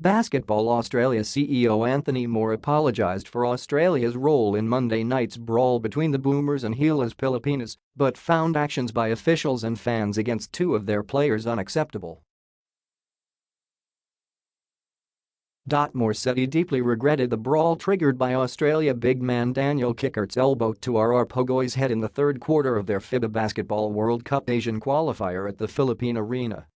Basketball Australia CEO Anthony Moore apologised for Australia's role in Monday night's brawl between the Boomers and Gilas Pilipinas, but found actions by officials and fans against two of their players unacceptable. Moore said he deeply regretted the brawl triggered by Australia big man Daniel Kickert's elbow to RR Pogoy's head in the third quarter of their Fiba Basketball World Cup Asian qualifier at the Philippine Arena.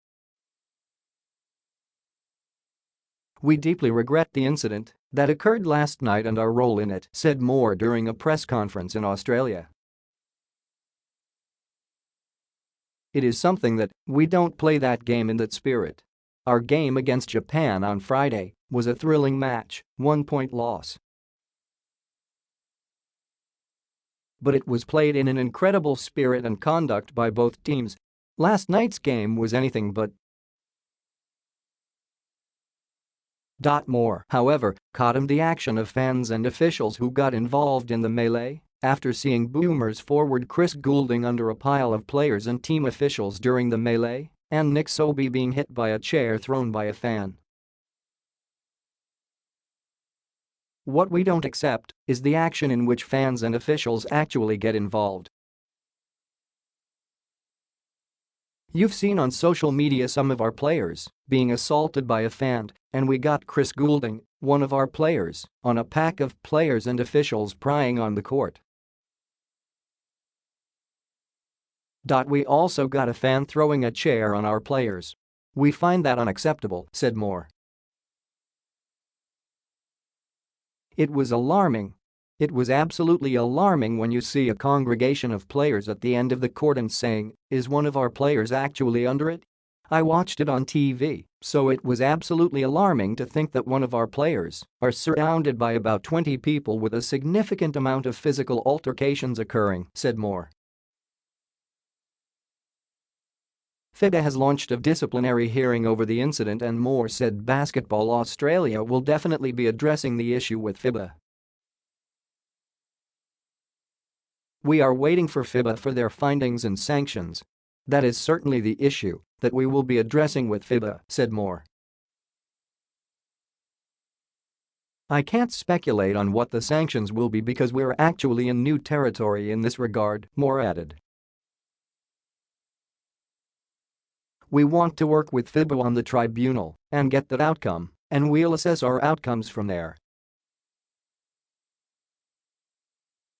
"We deeply regret the incident that occurred last night and our role in it," said Moore during a press conference in Australia. "It is something that we don't play that game in that spirit. Our game against Japan on Friday was a thrilling match, 1-point loss. But it was played in an incredible spirit and conduct by both teams. Last night's game was anything but." Moore, however, condemned the action of fans and officials who got involved in the melee after seeing Boomers forward Chris Goulding under a pile of players and team officials during the melee and Nic Sobey being hit by a chair thrown by a fan. "What we don't accept is the action in which fans and officials actually get involved. You've seen on social media some of our players being assaulted by a fan, and we got Chris Goulding, one of our players, on a pack of players and officials prying on the court. We also got a fan throwing a chair on our players. We find that unacceptable," said Moore. "It was alarming. It was absolutely alarming when you see a congregation of players at the end of the court and saying, 'Is one of our players actually under it?' I watched it on TV, so it was absolutely alarming to think that one of our players are surrounded by about 20 people with a significant amount of physical altercations occurring," said Moore. Fiba has launched a disciplinary hearing over the incident, and Moore said Basketball Australia will definitely be addressing the issue with Fiba. "We are waiting for Fiba for their findings and sanctions. That is certainly the issue that we will be addressing with Fiba," said Moore. "I can't speculate on what the sanctions will be because we're actually in new territory in this regard," Moore added. "We want to work with Fiba on the tribunal and get that outcome, and we'll assess our outcomes from there.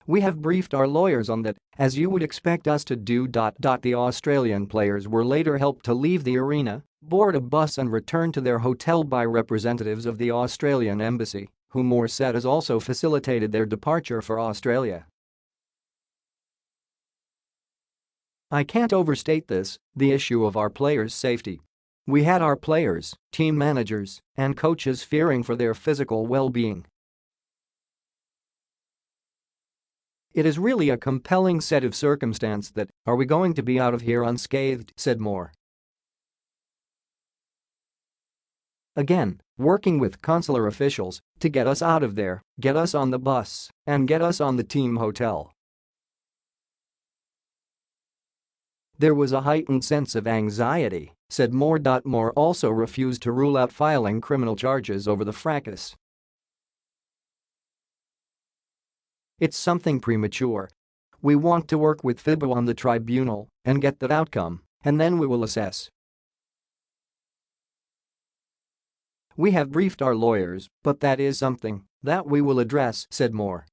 We have briefed our lawyers on that, as you would expect us to do." The Australian players were later helped to leave the arena, board a bus and return to their hotel by representatives of the Australian embassy, who Moore said has also facilitated their departure for Australia. "I can't overstate this, the issue of our players' safety. We had our players, team managers, and coaches fearing for their physical well-being. It is really a compelling set of circumstances that, are we going to be out of here unscathed?" said Moore. "Again, working with consular officials to get us out of there, get us on the bus, and get us on the team hotel. There was a heightened sense of anxiety," said Moore. Moore also refused to rule out filing criminal charges over the fracas. "It's something premature. We want to work with Fiba on the tribunal and get that outcome, and then we will assess. We have briefed our lawyers, but that is something that we will address," said Moore.